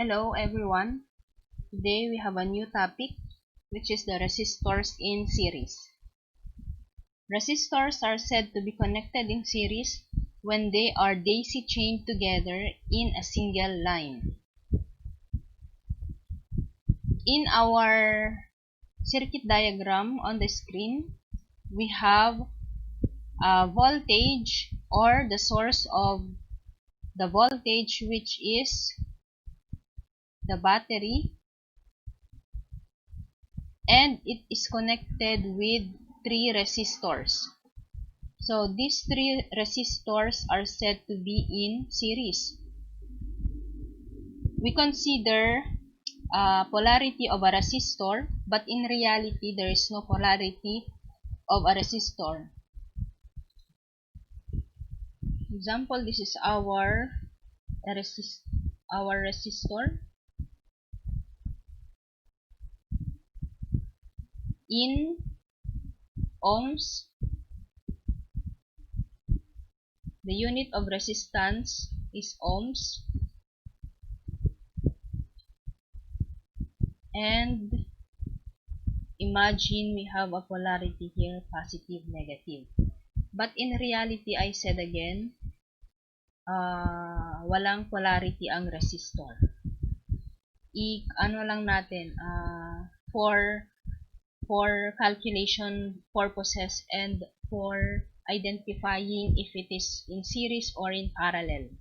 Hello everyone. Today we have a new topic, which is the resistors in series. Resistors are said to be connected in series when they are daisy chained together in a single line. In our circuit diagram on the screen, we have a voltage or the source of the voltage, which is the battery, and it is connected with three resistors. So these three resistors are said to be in series. We consider polarity of a resistor, but in reality there is no polarity of a resistor. Example, this is our resistor in ohms. The unit of resistance is ohms, and imagine we have a polarity here, positive, negative. But in reality, I said again, walang polarity ang resistor. Ano lang natin, for calculation purposes and for identifying if it is in series or in parallel,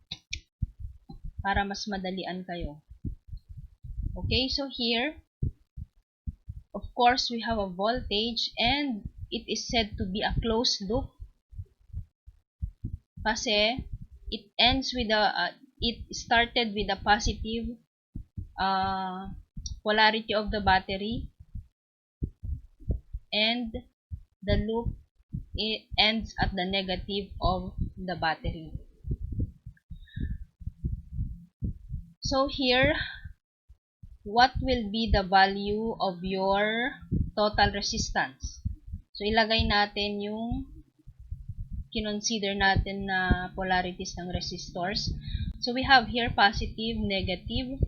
para mas madalian kayo. Okay, so here, of course, we have a voltage and it is said to be a closed loop kasi it ends with it started with a positive polarity of the battery, and the loop ends at the negative of the battery. So here, what will be the value of your total resistance? So ilagay natin yung kinonsider natin na polarities ng resistors. So we have here positive, negative,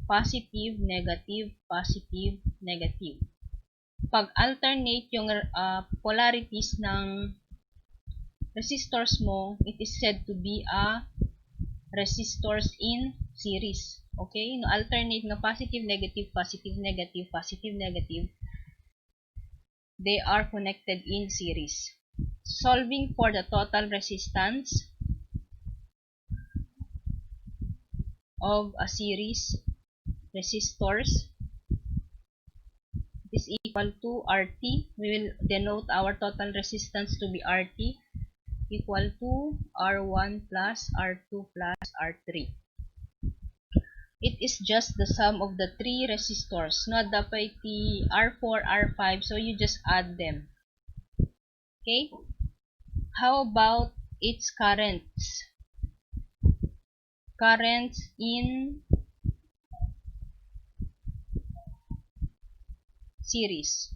positive, negative, positive, negative. Pag alternate yung polarities ng resistors mo, it is said to be a resistors in series. Okay? No, alternate na positive, negative, positive, negative, positive, negative. They are connected in series. Solving for the total resistance of a series resistors is equal to RT. We will denote our total resistance to be RT equal to R1 plus R2 plus R3. It is just the sum of the three resistors. Not dapat R4, R5, so you just add them. Okay? How about its currents? Currents in series.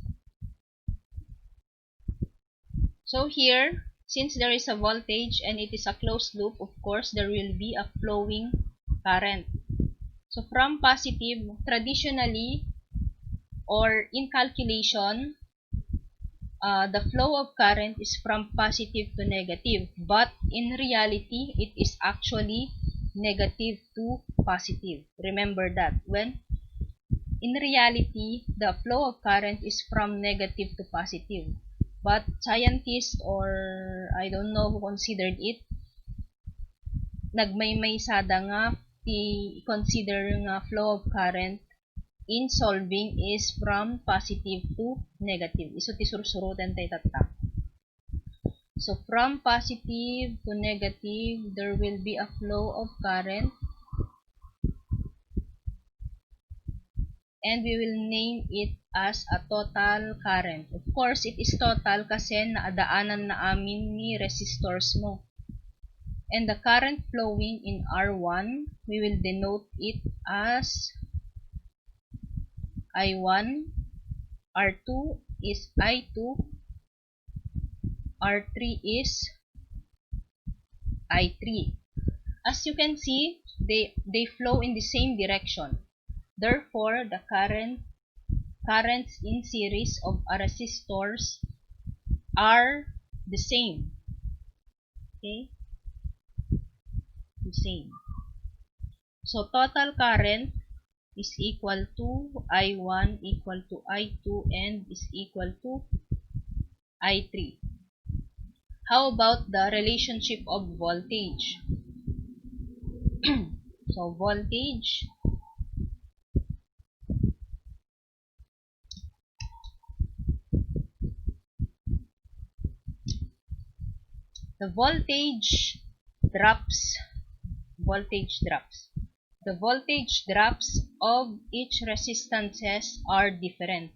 So here, since there is a voltage and it is a closed loop, of course, there will be a flowing current. So from positive, traditionally, or in calculation, the flow of current is from positive to negative. But in reality, it is actually negative to positive. Remember that. When in reality, the flow of current is from negative to positive. But scientists, or I don't know who considered it, nagmay-sada nga i-consider nga flow of current in solving is from positive to negative. Iso ti sursurutan tayo tatak. So from positive to negative, there will be a flow of current, and we will name it as a total current. Of course, it is total kasi naadaanan na amin ni resistors mo. And the current flowing in R1, we will denote it as I1, R2 is I2, R3 is I3. As you can see, they flow in the same direction. Therefore, the currents in series of resistors are the same. Okay? The same. So, total current is equal to I1 equal to I2 and is equal to I3. How about the relationship of voltage? So, voltage, the voltage drops. The voltage drops of each resistances are different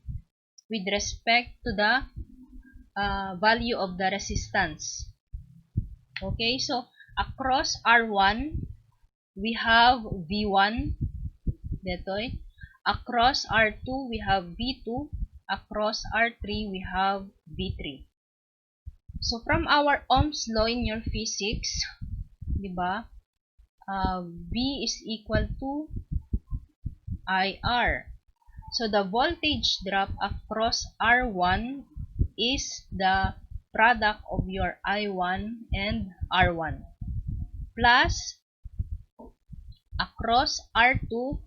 with respect to the value of the resistance. Okay, so across R1, we have V1. Detoy. Across R2, we have V2. Across R3, we have V3. So, from our Ohm's law in your physics, di ba, V is equal to IR. So, the voltage drop across R1 is the product of your I1 and R1 plus across R2,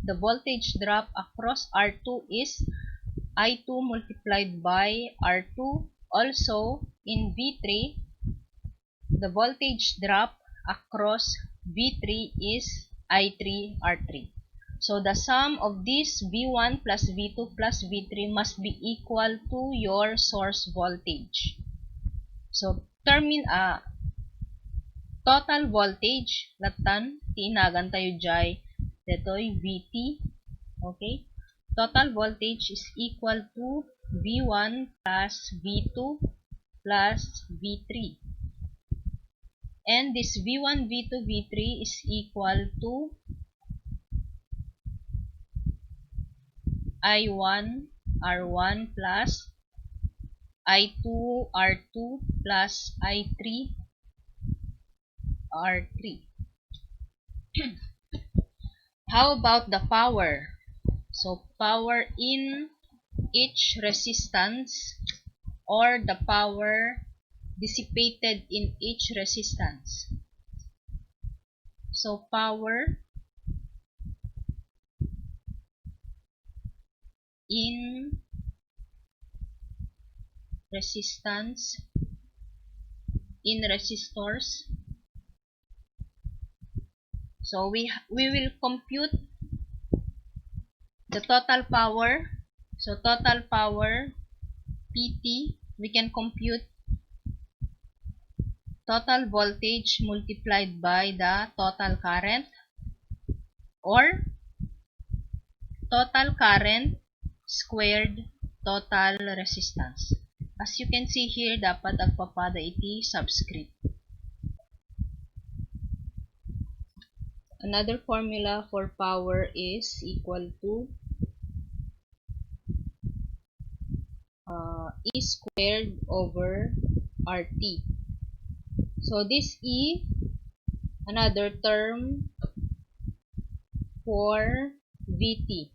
the voltage drop across R2 is I2 multiplied by R2. Also, in V3, the voltage drop across V3 is I3 R3. So, the sum of this V1 plus V2 plus V3 must be equal to your source voltage. So, total voltage, latan, tiinagan tayo jay, detoy VT, okay? Total voltage is equal to V1 plus V2 plus V3. And this V1, V2, V3 is equal to I1 R1 plus I2 R2 plus I3 R3. How about the power? So, power in each resistance or the power dissipated in each resistance. So, power in resistance, in resistors. So, we will compute the total power. So, total power, PT, we can compute total voltage multiplied by the total current or total current squared total resistance. As you can see here, dapat agpapada iti subscript. Another formula for power is equal to E squared over RT. So, this E, another term for VT.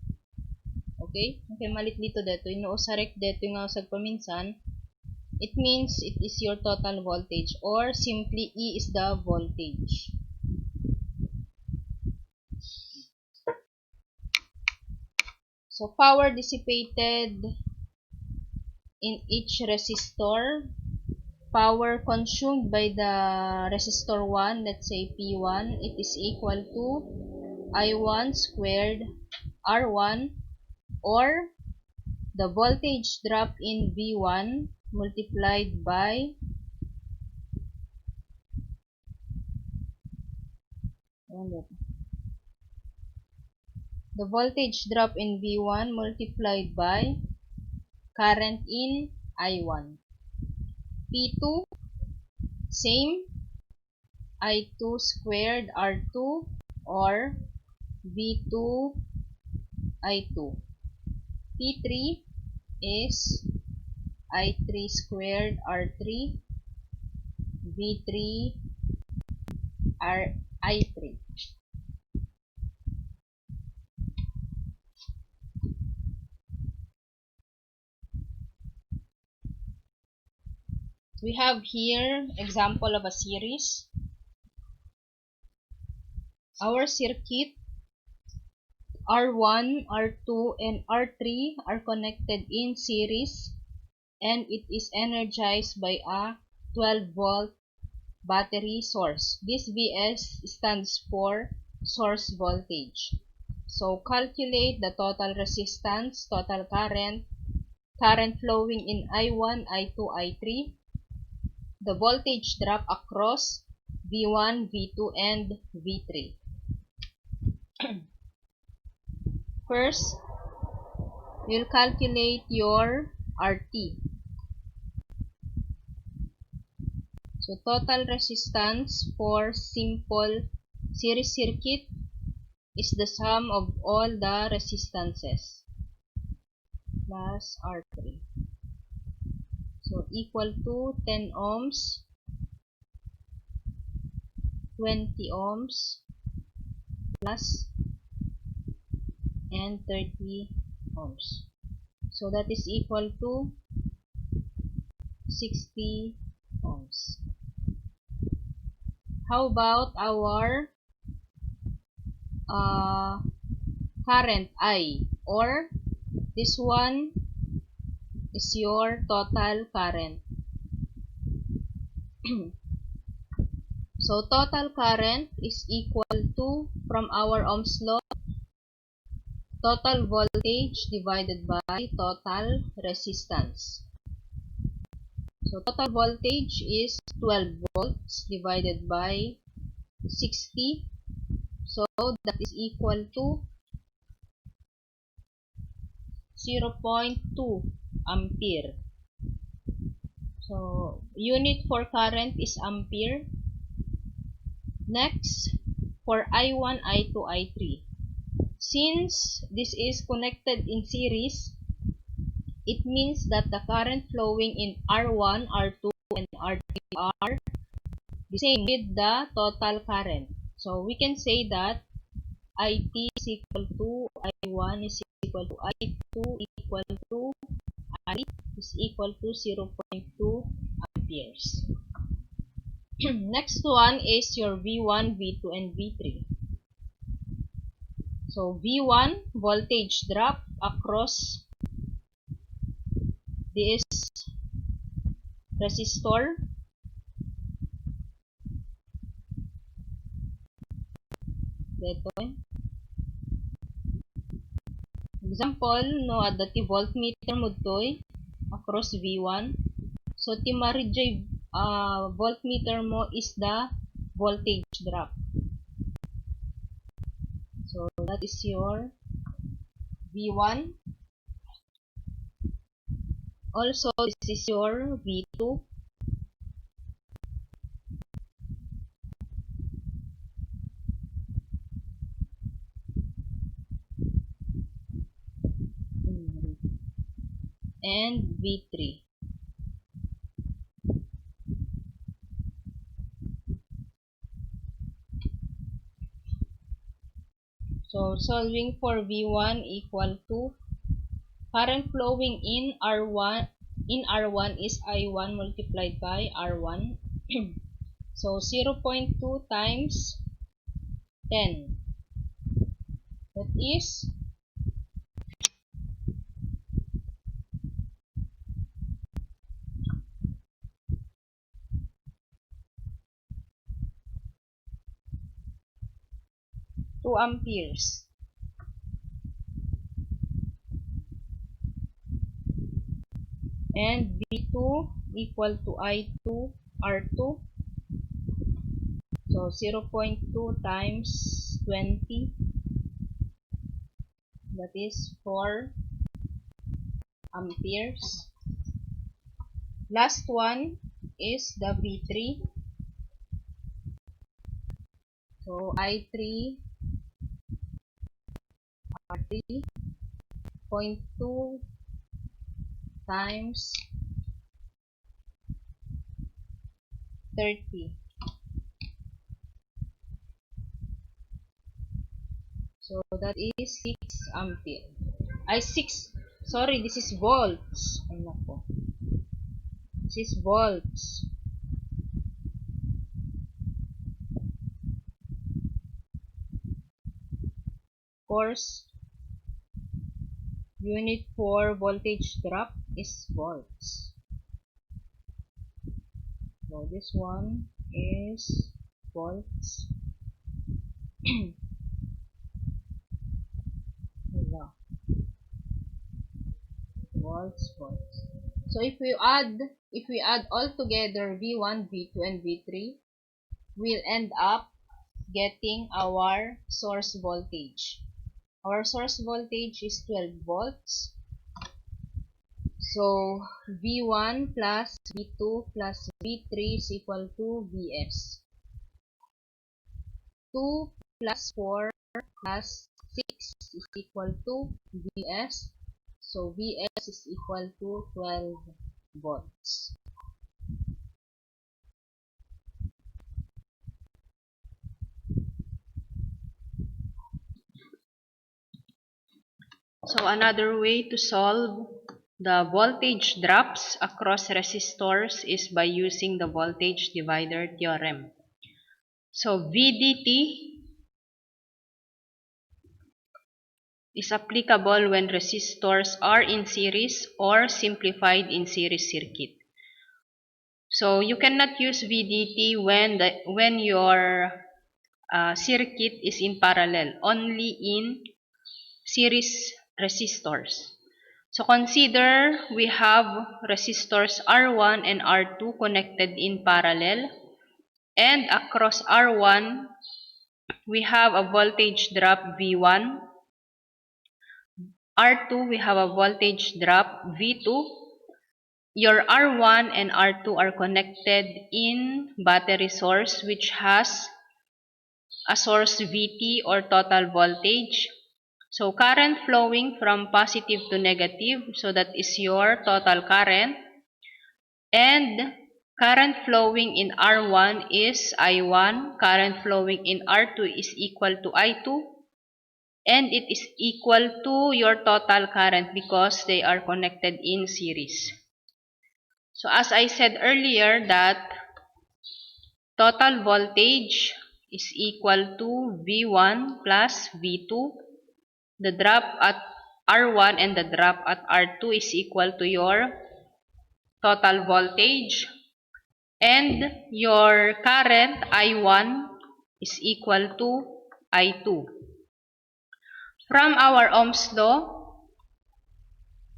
Okay? Okay, malit dito dito. Inuusarek dito nga usag paminsan. It means it is your total voltage or simply E is the voltage. So, power dissipated in each resistor, power consumed by the resistor 1, let's say P1, it is equal to I1 squared R1 or the voltage drop in V1 multiplied by the voltage drop in V1 multiplied by current in I1. P2, same, I2 squared R2 or V2 I2. P3 is I3 squared R3 V3 I3. We have here example of a series. Our circuit R1, R2, and R3 are connected in series, and it is energized by a 12-volt battery source. This VS stands for source voltage. So calculate the total resistance, total current, current flowing in I1, I2, I3, the voltage drop across V1, V2, and V3. First, you'll calculate your RT. So total resistance for simple series circuit is the sum of all the resistances plus R3. So equal to 10 ohms, 20 ohms, plus and 30 ohms. So that is equal to 60 ohms. How about our current I, or this one is your total current. So total current is equal to, from our Ohm's law, total voltage divided by total resistance. So total voltage is 12 volts divided by 60. So that is equal to 0.2 ampere. So unit for current is ampere. Next, for I1, I2, I3. Since this is connected in series, it means that the current flowing in R1, R2, and R3 are the same with the total current. So we can say that IT is equal to I1 is equal to I2 equal to I is equal to 0.2 amperes. Next one is your V1, V2, and V3. So V1, voltage drop across this resistor. Dito. Example, no adati voltmeter mo toy across V1. So timaridjay voltmeter mo is the voltage drop. So that is your V1. Also, this is your V2. And V3. So solving for V1 equal to current flowing in R1 is I1 multiplied by R1. So 0.2 times 10. That is 2 amperes. And V2 equal to I2 R2. So 0.2 times 20. That is 4 amperes. Last one is the V3. So I3 R3 0.2 times 30. So that is 6 ampere. Ay, 6. Sorry, this is volts. Ay, nako. This is volts. Of course, unit for voltage drop is volts. So this one is volts. Volts. So if we add all together V1, V2, and V3, we'll end up getting our source voltage. Our source voltage is 12 volts. So V1 plus V2 plus V3 is equal to Vs. 2 plus 4 plus 6 is equal to Vs. So Vs is equal to 12 volts. So another way to solve the voltage drops across resistors is by using the voltage divider theorem. So VDT is applicable when resistors are in series or simplified in series circuit. So you cannot use VDT when your circuit is in parallel, only in series resistors. So consider we have resistors R1 and R2 connected in parallel, and across R1 we have a voltage drop V1. R2 we have a voltage drop V2. Your R1 and R2 are connected in battery source which has a source VT or total voltage. So current flowing from positive to negative, so that is your total current. And current flowing in R1 is I1, current flowing in R2 is equal to I2, and it is equal to your total current because they are connected in series. So as I said earlier that total voltage is equal to V1 plus V2. The drop at R1 and the drop at R2 is equal to your total voltage. And your current I1 is equal to I2. From our Ohm's law,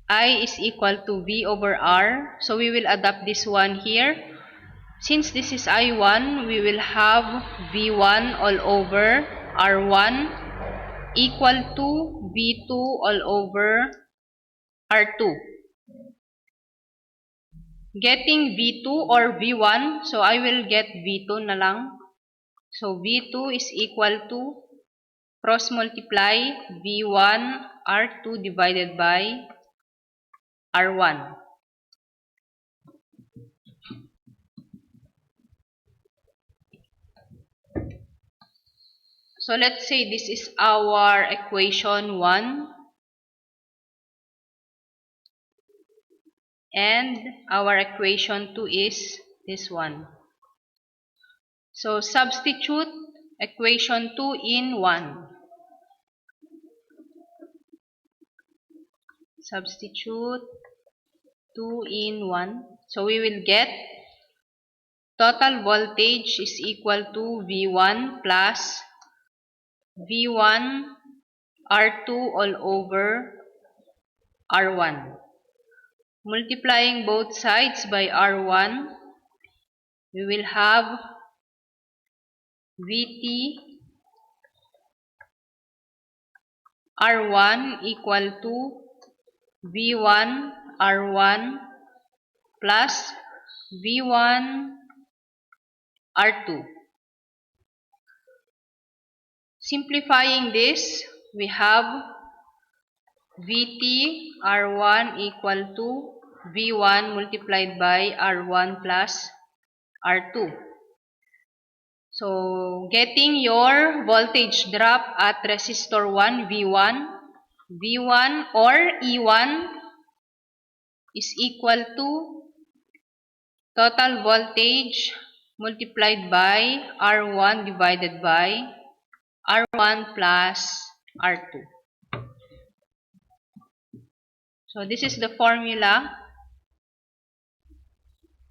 I is equal to V over R. So we will adapt this one here. Since this is I1, we will have V1 all over R1 equal to V2 all over R2. Getting V2 or V1, so I will get V2 na lang. So V2 is equal to cross multiply V1 R2 divided by R1. So let's say this is our equation 1. And our equation 2 is this one. So substitute equation 2 in 1. Substitute 2 in 1. So we will get total voltage is equal to V1 plus V1 R2 all over R1. Multiplying both sides by R1, we will have VT R1 equal to V1 R1 plus V1 R2. Simplifying this, we have VT R1 equal to V1 multiplied by R1 plus R2. So, getting your voltage drop at resistor 1, V1 or E1 is equal to total voltage multiplied by R1 divided by R1 plus R2. So, this is the formula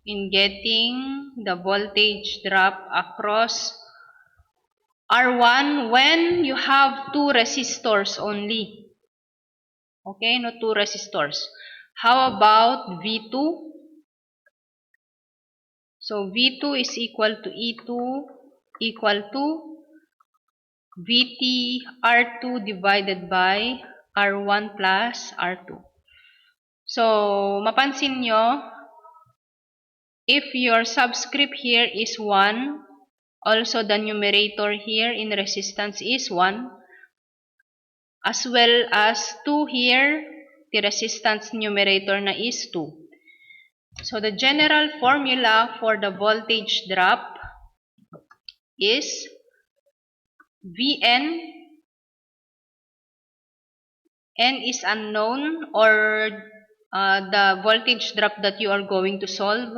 in getting the voltage drop across R1 when you have two resistors only. Okay, no two resistors. How about V2? So V2 is equal to E2 equal to VT R2 divided by R1 plus R2. So, mapansin nyo, if your subscript here is 1, also the numerator here in resistance is 1, as well as 2 here, the resistance numerator na is 2. So, the general formula for the voltage drop is Vn. N is unknown, or the voltage drop that you are going to solve.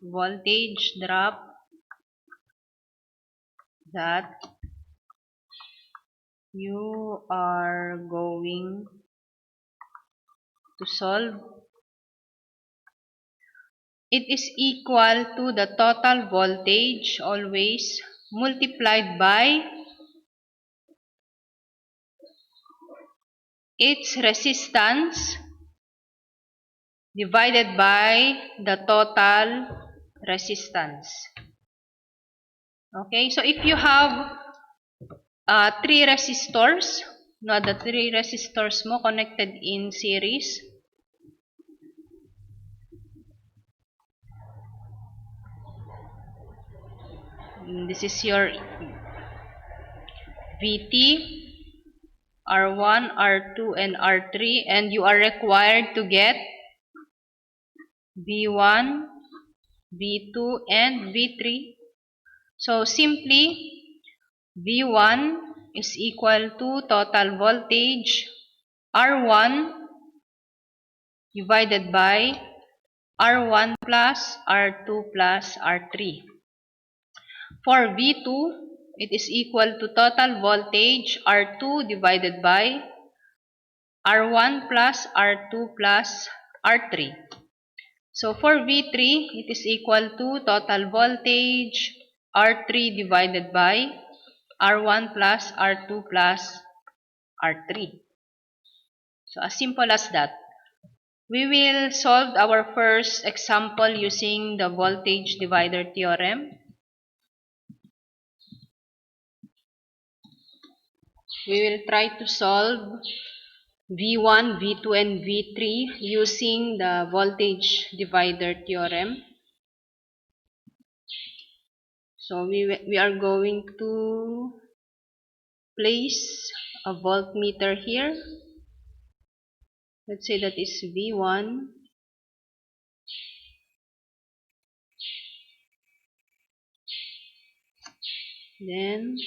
Voltage drop that you are going to solve. It is equal to the total voltage always multiplied by its resistance divided by the total resistance. Okay, so if you have 3 resistors, no, the 3 resistors mo connected in series, this is your VT, R1, R2, and R3, and you are required to get V1, V2, and V3. So, simply, V1 is equal to total voltage R1 divided by R1 plus R2 plus R3. For V2, it is equal to total voltage R2 divided by R1 plus R2 plus R3. So for V3, it is equal to total voltage R3 divided by R1 plus R2 plus R3. So as simple as that. We will solve our first example using the voltage divider theorem. We will try to solve V1, V2, and V3 using the voltage divider theorem. So we are going to place a voltmeter here. Let's say that is V1. Then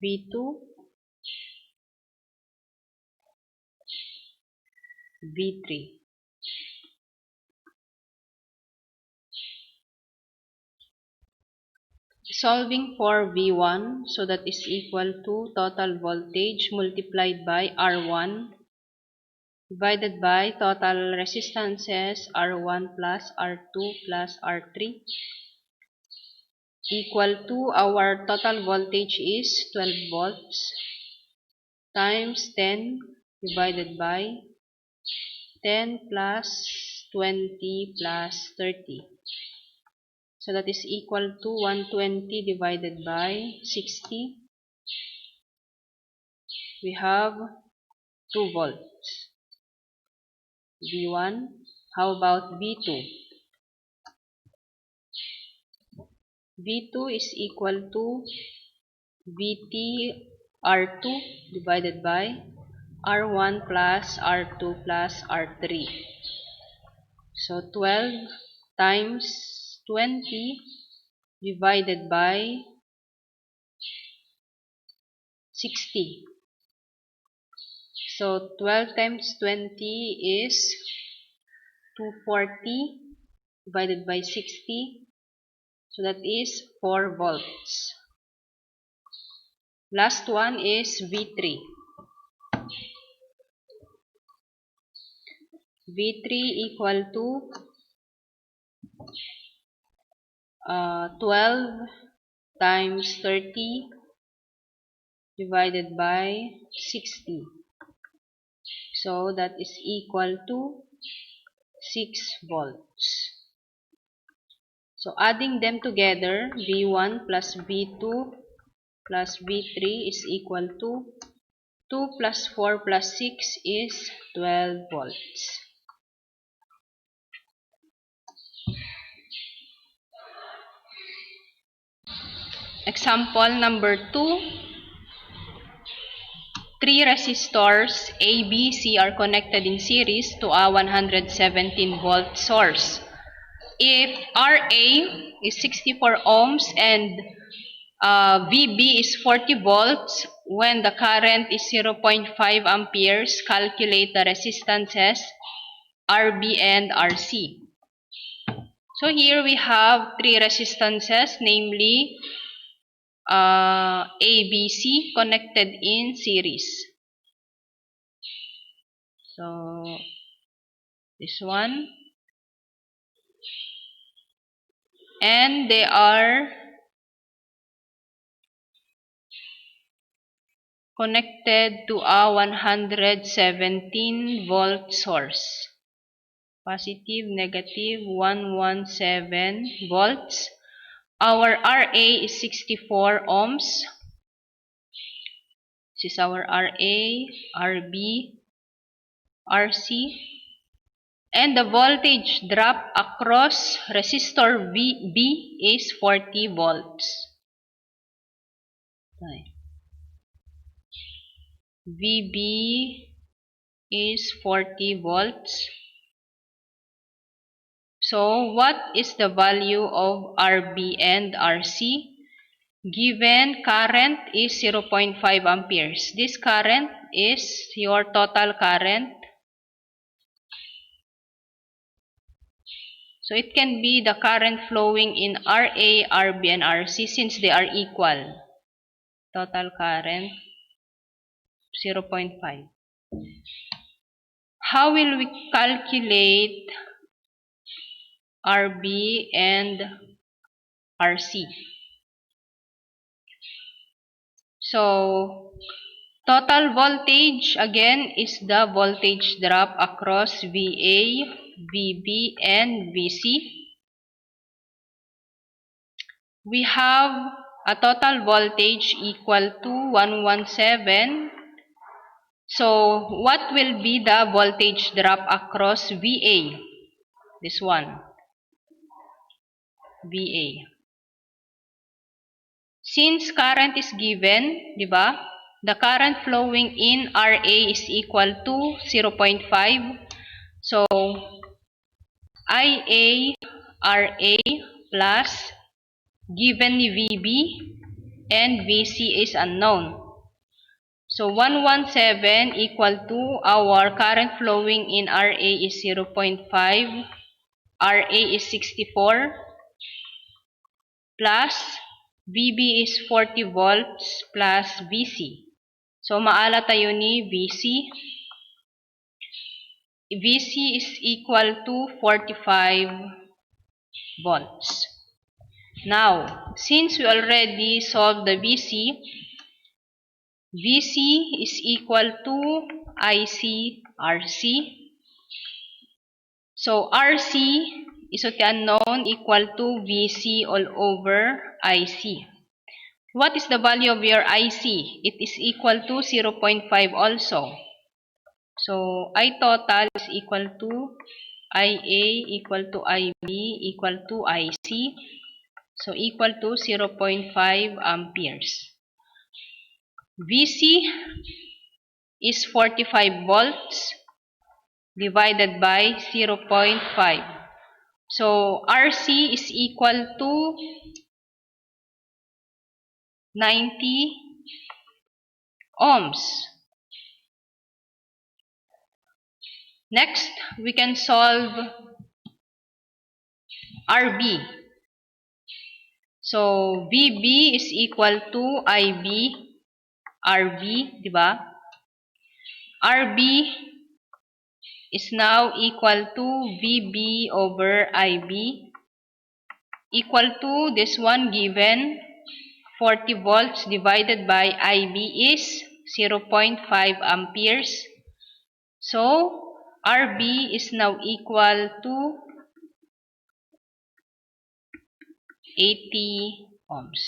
V2, V3. Solving for V1, so that is equal to total voltage multiplied by R1 divided by total resistances R1 plus R2 plus R3 equal to our total voltage is 12 volts times 10 divided by 10 plus 20 plus 30. So that is equal to 120 divided by 60. We have 2 volts. V1. How about V2? V2 is equal to VT R2 divided by R1 plus R2 plus R3. So 12 times 20 divided by 60. So 12 times 20 is 240 divided by 60. So that is 4 volts. Last one is V3. V3 equal to 12 times 30 divided by 60. So that is equal to 6 volts. So adding them together, V1 plus V2 plus V3 is equal to 2 plus 4 plus 6 is 12 volts. Example number 2. 3 resistors A, B, C are connected in series to a 117 volt source. If RA is 64 ohms and VB is 40 volts, when the current is 0.5 amperes, calculate the resistances RB and RC. So here we have 3 resistances, namely ABC connected in series. So this one, and they are connected to a 117 volt source. Positive, negative, 117 volts. Our RA is 64 ohms. This is our RA, RB, RC. And the voltage drop across resistor VB is 40 volts. VB is 40 volts. So, what is the value of RB and RC? Given current is 0.5 amperes. This current is your total current. So, it can be the current flowing in RA, RB, and RC since they are equal. Total current 0.5. How will we calculate RB and RC? So, total voltage again is the voltage drop across VA, VB, and VC. We have a total voltage equal to 117. So, what will be the voltage drop across VA? This one. VA. Since current is given, di ba? The current flowing in RA is equal to 0.5. So, IA, RA plus given ni VB and VC is unknown. So, 117 equal to our current flowing in RA is 0.5. RA is 64 plus VB is 40 volts plus VC. So, maala tayo ni VC. VC is equal to 45 volts. Now, since we already solved the VC, VC is equal to IC RC. So, RC is unknown equal to VC all over IC. What is the value of your IC? It is equal to 0.5 also. So, I total is equal to IA equal to IB equal to IC. So, equal to 0.5 amperes. VC is 45 volts divided by 0.5. So, RC is equal to 90 ohms. Next, we can solve RB. So, VB is equal to IB, RB, diba? RB is now equal to VB over IB, equal to this one given, 40 volts divided by IB is 0.5 amperes. So, RB is now equal to 80 ohms.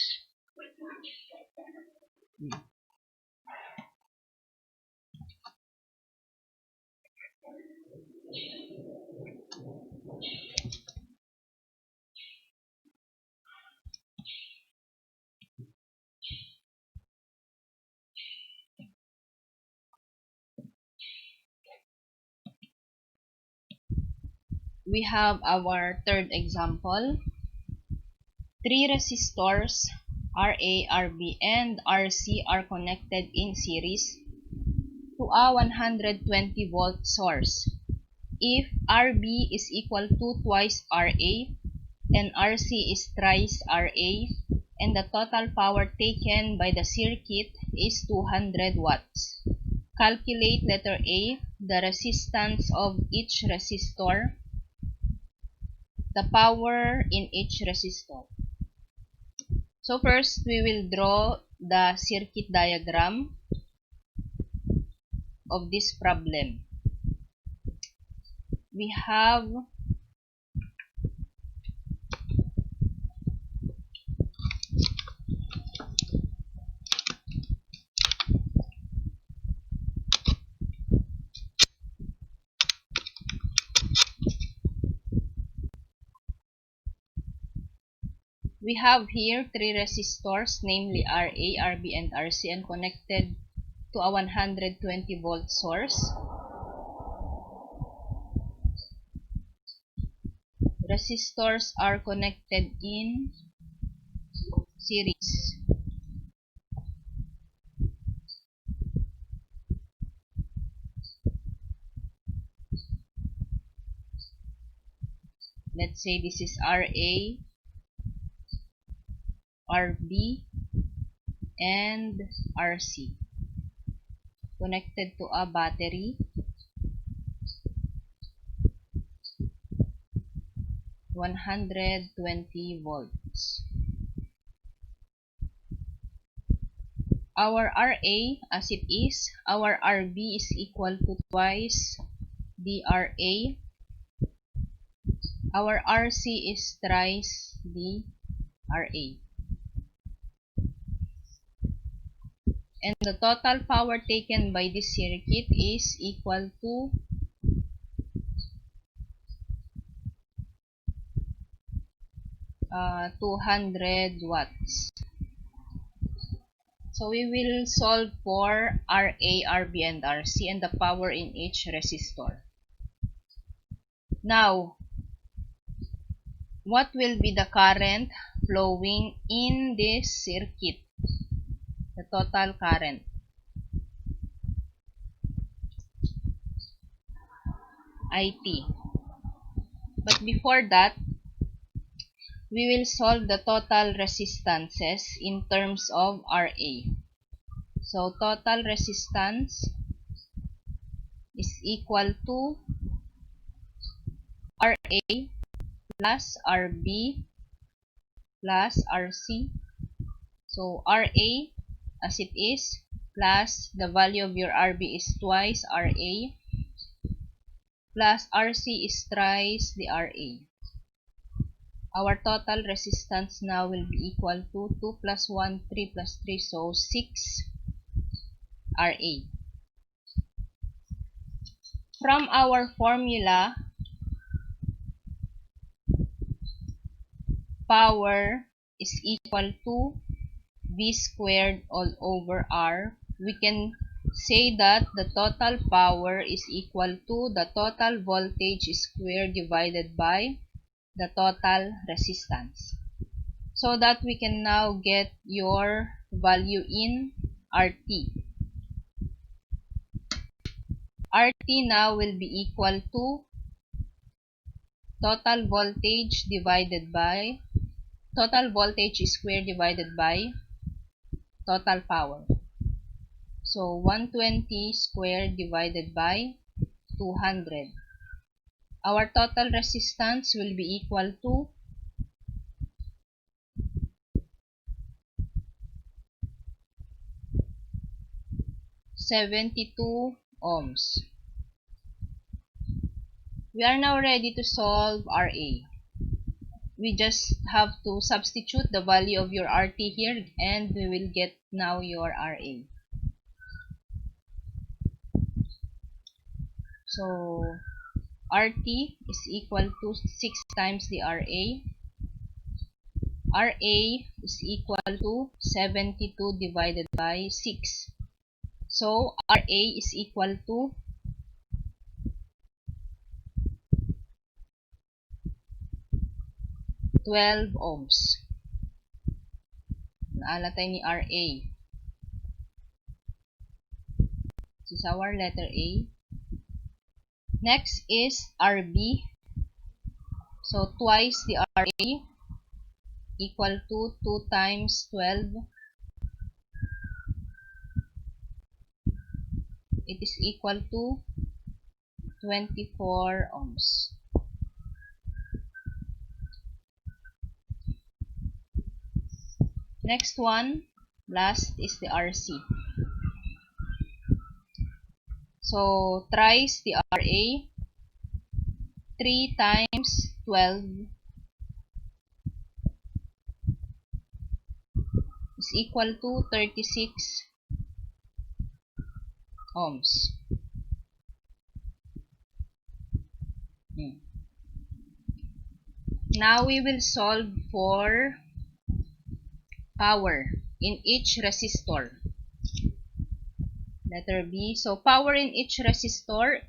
We have our third example. Three resistors RA, RB, and RC are connected in series to a 120 volt source. If RB is equal to twice RA and RC is thrice RA, and the total power taken by the circuit is 200 watts. Calculate letter A, the resistance of each resistor, the power in each resistor. So first, we will draw the circuit diagram of this problem. We have here three resistors, namely RA, RB, and RC, and connected to a 120 volt source. Resistors are connected in series. Let's say this is RA, RB, and RC, connected to a battery, 120 volts. Our RA as it is, our RB is equal to twice the RA, our RC is thrice the RA. And the total power taken by this circuit is equal to 200 watts. So we will solve for RA, RB, and RC and the power in each resistor. Now, what will be the current flowing in this circuit? The total current. IT. But before that, we will solve the total resistances in terms of RA. So, total resistance is equal to RA plus RB plus RC. So, RA as it is plus the value of your RB is twice RA plus RC is thrice the RA. Our total resistance now will be equal to 2 plus 1, 3 plus 3, so 6 RA. From our formula, power is equal to V squared all over R. We can say that the total power is equal to the total voltage squared divided by the total resistance. So that we can now get your value in RT. RT now will be equal to total voltage squared divided by total power. So 120 squared divided by 200. Our total resistance will be equal to 72 ohms. We are now ready to solve RA. We just have to substitute the value of your RT here and we will get now your RA. So RT is equal to 6 times the RA. RA is equal to 72 divided by 6. So RA is equal to 12 ohms. Naalatay ni RA. This is our letter A. Next is RB. So twice the RA equal to 2 times 12. It is equal to 24 ohms. Next one, last is the RC. So thrice the RA, 3 times 12 is equal to 36 ohms. Now we will solve for power in each resistor. Letter B. So power in each resistor,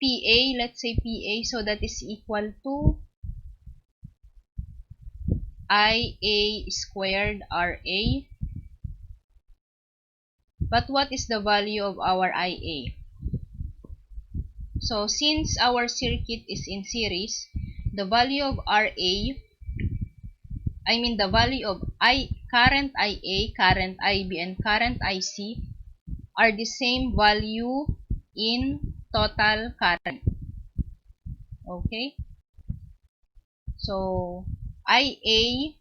PA, let's say PA, so that is equal to IA squared RA. But what is the value of our IA? So since our circuit is in series, the value of RA, the value of current IA, current IB, and current IC are the same value in total current. Okay? So IA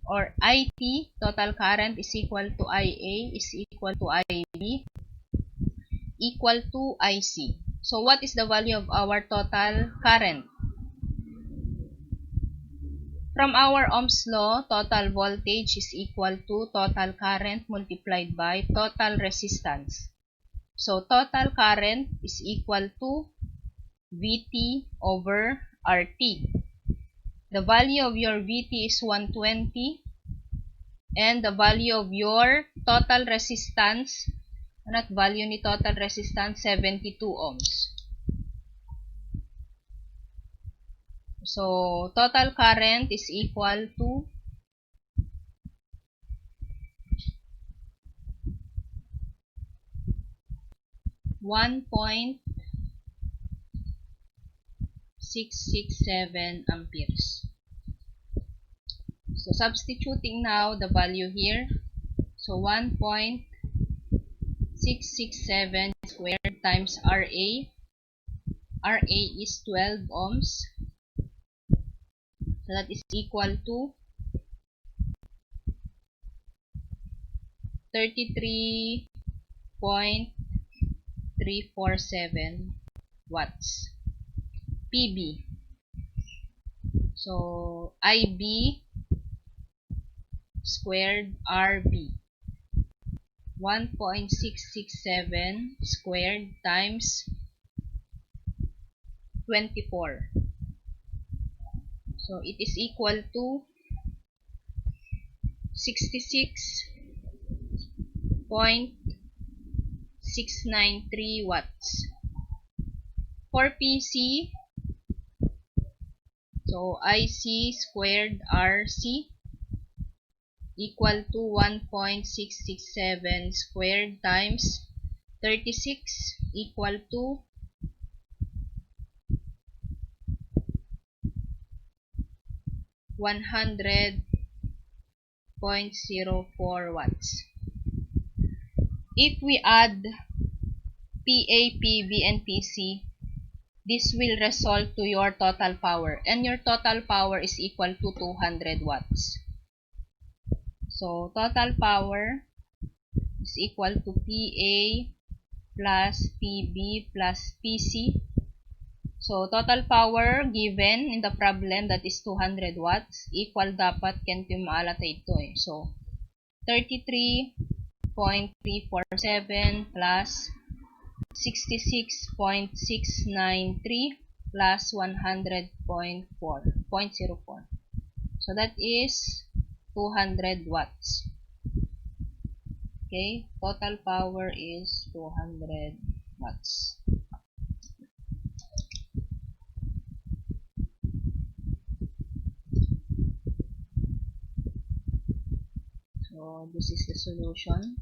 or IT, total current, is equal to IA is equal to IB equal to IC. So what is the value of our total current? From our Ohm's law, total voltage is equal to total current multiplied by total resistance. So total current is equal to VT over RT. The value of your VT is 120 and the value of your total resistance, value ni total resistance, 72 ohms. So total current is equal to 1.667 amperes. So substituting now the value here. So 1.667 squared times RA. RA is 12 ohms. So that is equal to 33.347 watts. PB. So IB squared RB. 1.667 squared times 24. So it is equal to 66.8 1.693 watts. For PC, so IC squared RC equal to 1.667 squared times 36 equal to 100.04 watts. If we add PA, PB, and PC, this will result to your total power. And your total power is equal to 200 watts. So, total power is equal to PA plus PB plus PC. So, total power given in the problem, that is 200 watts, equal dapat can't maalata ito eh. So, 33.347 plus 66.693 plus 100.04. So, that is 200 watts. Okay, total power is 200 watts. So, this is the solution.